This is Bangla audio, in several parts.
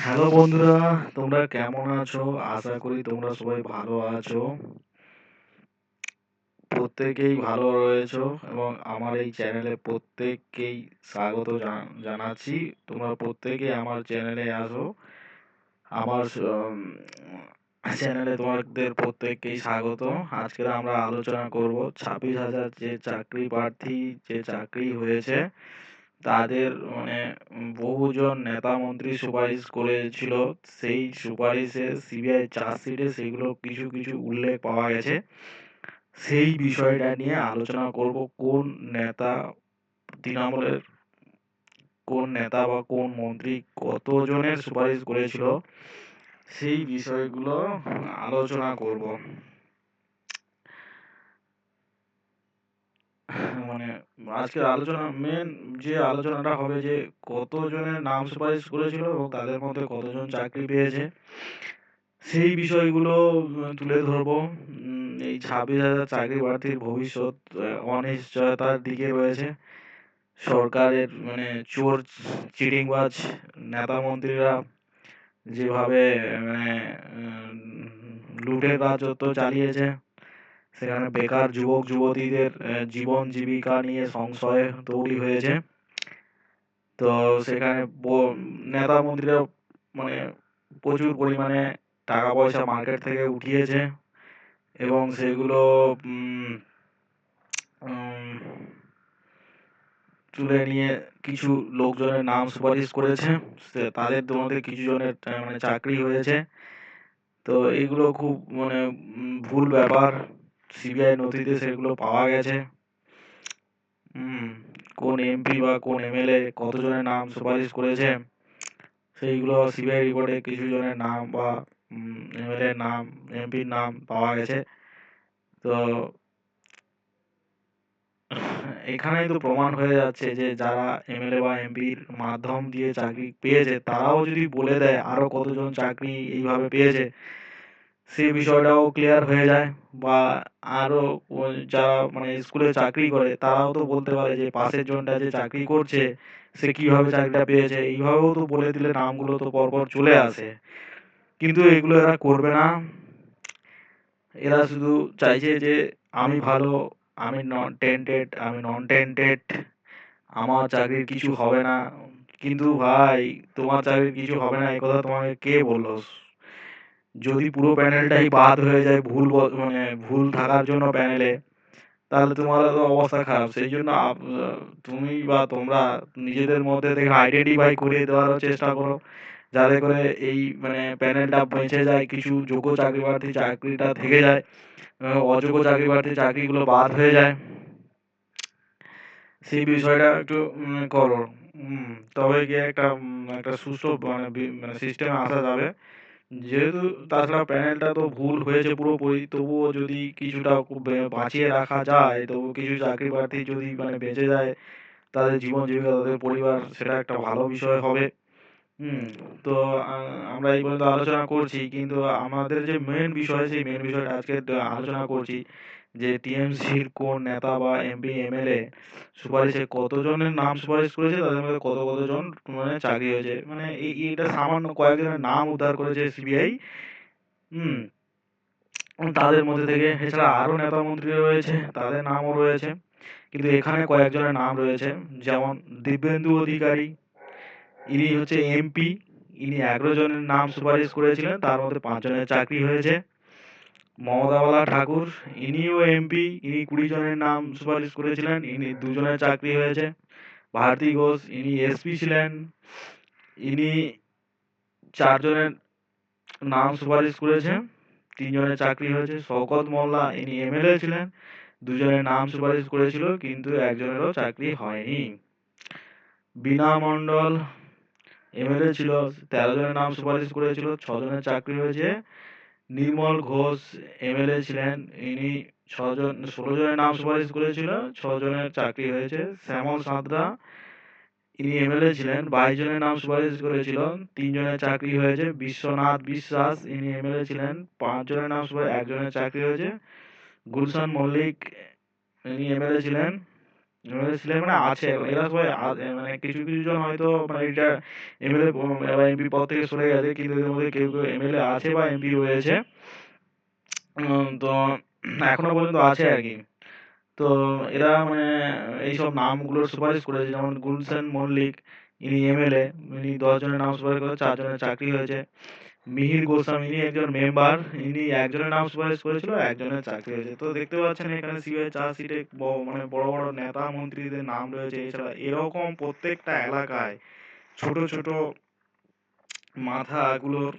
হ্যালো বন্ধুরা, তোমরা কেমন আছো? আশা করি তোমরা সবাই ভালো আছো। প্রত্যেকেই ভালো রয়েছো এবং আমার এই চ্যানেলে প্রত্যেককেই স্বাগত জানাচ্ছি। তোমরা প্রত্যেকেই আমার চ্যানেলে আসো। আমার চ্যানেলে তোমাদের প্রত্যেককেই স্বাগত। আজকে আমরা আলোচনা করব 26,000 যে চাকরি প্রার্থী যে চাকরি হয়েছে তাদের মানে বহুজন নেতা মন্ত্রী সুপারিশ করেছিল। সেই সুপারিশে সিবিআই চার্জশিটে সেগুলো কিছু কিছু উল্লেখ পাওয়া গেছে। সেই বিষয়টা নিয়ে আলোচনা করব। কোন নেতা তৃণমূলের কোন নেতা বা কোন মন্ত্রী কতজনের সুপারিশ করেছিল সেই বিষয়গুলো আলোচনা করব। মানে আজকের আলোচনা যে আলোচনাটা হবে যে কতজনের নাম সুপারিশ করেছিল এবং তাদের মধ্যে কতজন চাকরি পেয়েছে সেই বিষয়গুলো তুলে ধরবো। এই 26,000 চাকরি প্রার্থীর ভবিষ্যৎ অনিশ্চয়তার দিকে রয়েছে। সরকারের চোর চিটিংবাজ নেতা মন্ত্রীরা যেভাবে মানে লুটের রাজত্ব চালিয়েছে, সেখানে বেকার যুবক যুবতীদের জীবন জীবিকা নিয়ে সংশয় তৈরি হয়েছে। তো সেখানে নেতা মন্ত্রীরা মানে প্রচুর পরিমাণে টাকা পয়সা মার্কেট থেকে উঠিয়েছে এবং সেগুলো উম, উম, তুলে নিয়ে কিছু লোকজনের নাম সুপারিশ করেছে। তাদের মধ্যে কিছু জনের চাকরি হয়েছে। তো এগুলো খুব ভুল ব্যাপার। সিবিআই নথিতে সেগুলো পাওয়া গেছে। কোন এমপি বা কোন এমএলএ কতজনের নাম সুপারিশ করেছে সেইগুলো সিবিআই রিপোর্টে কিছু জনের নাম বা এমএলএ নাম, এমপির নাম পাওয়া গেছে। তো এখানেই তো প্রমাণ হয়ে যাচ্ছে যে যারা এমএলএ বা এমপির মাধ্যম দিয়ে চাকরি পেয়েছে তারাও যদি বলে দেয় আরো কতজন চাকরি এইভাবে পেয়েছে, সেই বিষয়টাও ক্লিয়ার হয়ে যায়। বা আরো যারা স্কুলে চাকরি করে তারাও তো বলতে পারে যে পাশের জনটা যে চাকরি করছে সে কিভাবে চাকরিটা পেয়েছে, এইভাবেও তো বলে দিলে নামগুলো তো পরপর চলে আসে। কিন্তু এগুলো এরা করবে না। এরা শুধু চাইছে যে আমি ভালো, আমি নন টেন্টেড, আমি নন টেন্টেড, আমার চাকরির কিছু হবে না। কিন্তু ভাই, তোমার চাকরির কিছু হবে না এই কথা তোমাকে কে বললো? যদি পুরো প্যানেলটাই বাদ হয়ে যায় ভুল থাকার জন্য প্যানেলে, তাহলে তোমার তো অবস্থা খারাপ। সেই জন্য তুমি বা তোমরা নিজেদের মধ্যে থেকে আইডেন্টিফাই করে দেওয়ার চেষ্টা করো, যাতে করে এই প্যানেলটা বেঁচে যায়, কিছু যোগ্য চাকরি প্রার্থী চাকরিটা থেকে যায়, অযোগ্য চাকরি প্রার্থী চাকরিগুলো বাদ হয়ে যায়। সেই বিষয়টা একটু করো। তবে গিয়ে একটা সুষ্ঠু সিস্টেমে আসা যাবে। যেহেতু তাছাড়া প্যানেলটা তো ভুল হয়েছে পুরোপুরি, তবুও যদি কিছুটা বাঁচিয়ে রাখা যায়, তবু কিছু চাকরি প্রার্থী যদি বেঁচে যায়, তাদের জীবন জীবিকা, তাদের পরিবার, সেটা একটা ভালো বিষয় হবে। হুম তো আমরা এই পর্যন্ত আলোচনা করছি, কিন্তু আমাদের যে মেন বিষয় সেই মেন বিষয়টা আজকে আলোচনা করছি যে টিএমসির কোন নেতা বা এমপি এমএলএ সুপারিশে কতজনের নাম সুপারিশ করেছে, তাদের মধ্যে কত কতজন চাকরি হয়েছে। এটা সামান্য কয়েকজনের নাম উদ্ধার করেছে সিবিআই। হুম তাদের মধ্যে থেকে এছাড়া আরো নেতা মন্ত্রী রয়েছে, তাদের নামও রয়েছে। কিন্তু এখানে কয়েকজনের নাম রয়েছে, যেমন দিব্যেন্দু অধিকারী, ইনি হচ্ছে এমপি। ইনি 11 জনের নাম সুপারিশ করেছিলেন, তার মধ্যে 5 জনের চাকরি হয়েছে। মমতাবালা ঠাকুর, ইনিও এমপি, ইনি 20 জনের নাম সুপারিশ করেছিলেন, ইনি 2 জনের চাকরি হয়েছে। ভারতী ঘোষ, ইনি এসপি ছিলেন, ইনি 4 জনের নাম সুপারিশ করেছে, 3 জনের চাকরি হয়েছে। শওকত মোল্লা, ইনি এমএলএ ছিলেন, 2 জনের নাম সুপারিশ করেছিল, কিন্তু একজনেরও চাকরি হয়নি। বীণা মণ্ডল এমএলএ ছিল, 13 জনের নাম সুপারিশ করেছিল, 6 জনের চাকরি হয়েছে। নির্মল ঘোষ এমএলএ ছিলেন, ইনি 16 জনের নাম সুপারিশ করেছিল, 6 জনের চাকরি হয়েছে। শ্যামল সাঁতরা, ইনি এমএলএ ছিলেন, 22 জনের নাম সুপারিশ করেছিল, 3 জনের চাকরি হয়েছে। বিশ্বনাথ বিশ্বাস, ইনি এমএলএ ছিলেন, 5 জনের নাম সুপারিশ, 1 জনের চাকরি হয়েছে। গুলশান মল্লিক, ইনি এমএলএ ছিলেন, এমএলএ ছিলেন মানে আছে, এরা সবাই মানে কিছু কিছু জন হয়তো মানে এটা এমএলএ বা এমপি পদ থেকে সরে গেছে, কিন্তু এদের মধ্যে কেউ কেউ এমএলএ আছে বা এমপি হয়েছে। তো এখনো পর্যন্ত আছে আর কি। তো এরা মানে এইসব নামগুলোর সুপারিশ করেছে, যেমন গুলশান মল্লিক, ইনি এমএলএ, ইনি 10 জনের নাম সুপারিশ করে 4 জনের চাকরি হয়েছে। মিহির গোস্বামী ইনি একজন মেম্বার, ইনি একজনের নাম সুপারিশ করেছিল, একজনের চাকরি হয়েছে। তো দেখতে পাচ্ছেন এখানে সিবিআই চার্জশিটে মানে বড় বড় নেতা মন্ত্রীদের নাম রয়েছে। এছাড়া এরকম প্রত্যেকটা এলাকায় ছোট ছোট মাথাগুলোর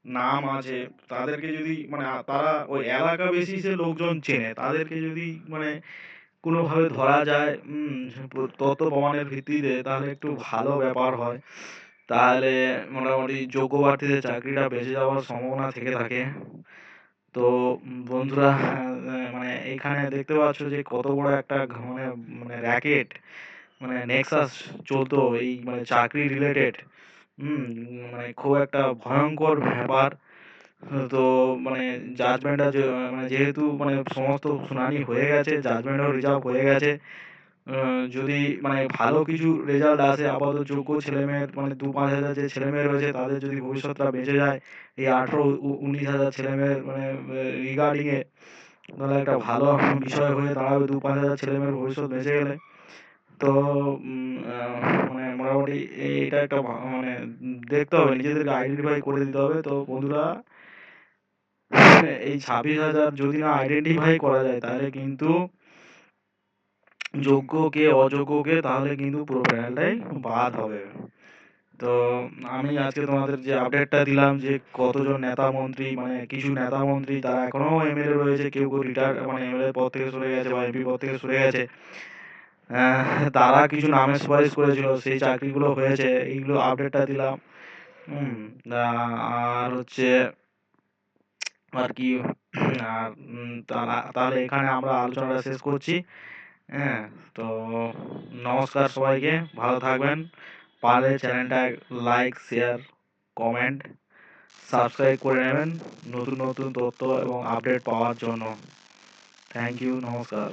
নাম আছে। তাদেরকে যদি মানে তারা ওই এলাকা বেসিসে লোকজন চেনে, তাদেরকে যদি মানে কোনোভাবে ধরা যায় তথ্য প্রমাণের ভিত্তিতে, তাহলে একটু ভালো ব্যাপার হয়। তাহলে মোটামুটি যোগ্য প্রার্থীদের চাকরিটা বেঁচে যাওয়ার সম্ভাবনা থেকে থাকে। তো বন্ধুরা, মানে এখানে দেখতে পাচ্ছ যে কত বড় একটা মানে মানে র্যাকেট, মানে নেক্সাস চলতো এই মানে চাকরি রিলেটেড। হুম মানে খুব একটা ভয়ঙ্কর ব্যাপার। তো মানে জাজমেন্টটা মানে যেহেতু মানে সমস্ত শুনানি হয়ে গেছে, জাজমেন্টও রিজার্ভ হয়ে গেছে। যদি মানে ভালো কিছু রেজাল্ট আসে, আপাতত যোগ্য ছেলেমেয়ের মানে 2-5 হাজার যে ছেলেমেয়ে রয়েছে তাদের যদি ভবিষ্যৎটা বেঁচে যায়, এই 18-19 হাজার ছেলেমেয়ের মানে রিগার্ডিংয়ে, তাহলে একটা ভালো বিষয় হয়ে দাঁড়াবে 2-5 হাজার ছেলেমেয়ের ভবিষ্যৎ বেঁচে গেলে। তো মানে মোটামুটি এটা একটা মানে দেখতে হবে, নিজেদেরকে আইডেন্টিফাই করে দিতে হবে। তো বন্ধুরা, এই 26,000 যদি না আইডেন্টিফাই করা যায়, তাহলে কিন্তু যোগ্য কে অযোগ্য কে, তাহলে কিন্তু পুরো প্যানেলটাই বাদ হবে। তো আমি আজকে তোমাদের যে আপডেটটা দিলাম যে কতজন নেতা মন্ত্রী, মানে কিছু নেতা মন্ত্রী তারা এখনো এমএলএ রয়েছে, কেউ কেউ রিটায়ার মানে এমএলএ পদ থেকে সরে গেছে বা এমপি পদ থেকে সরে গেছে। তারা কিছু নামের সুপারিশ করেছিল, সেই চাকরিগুলো হয়েছে, এইগুলো আপডেটটা দিলাম। হুম আর হচ্ছে আর কি, আর তাহলে এখানে আমরা আলোচনাটা শেষ করছি। হ্যাঁ, তো নমস্কার সবাইকে, ভালো থাকবেন। পারলে চ্যানেলটা লাইক, শেয়ার, কমেন্ট, সাবস্ক্রাইব করে নেবেন নতুন নতুন তথ্য এবং আপডেট পাওয়ার জন্য। থ্যাংক ইউ, নমস্কার।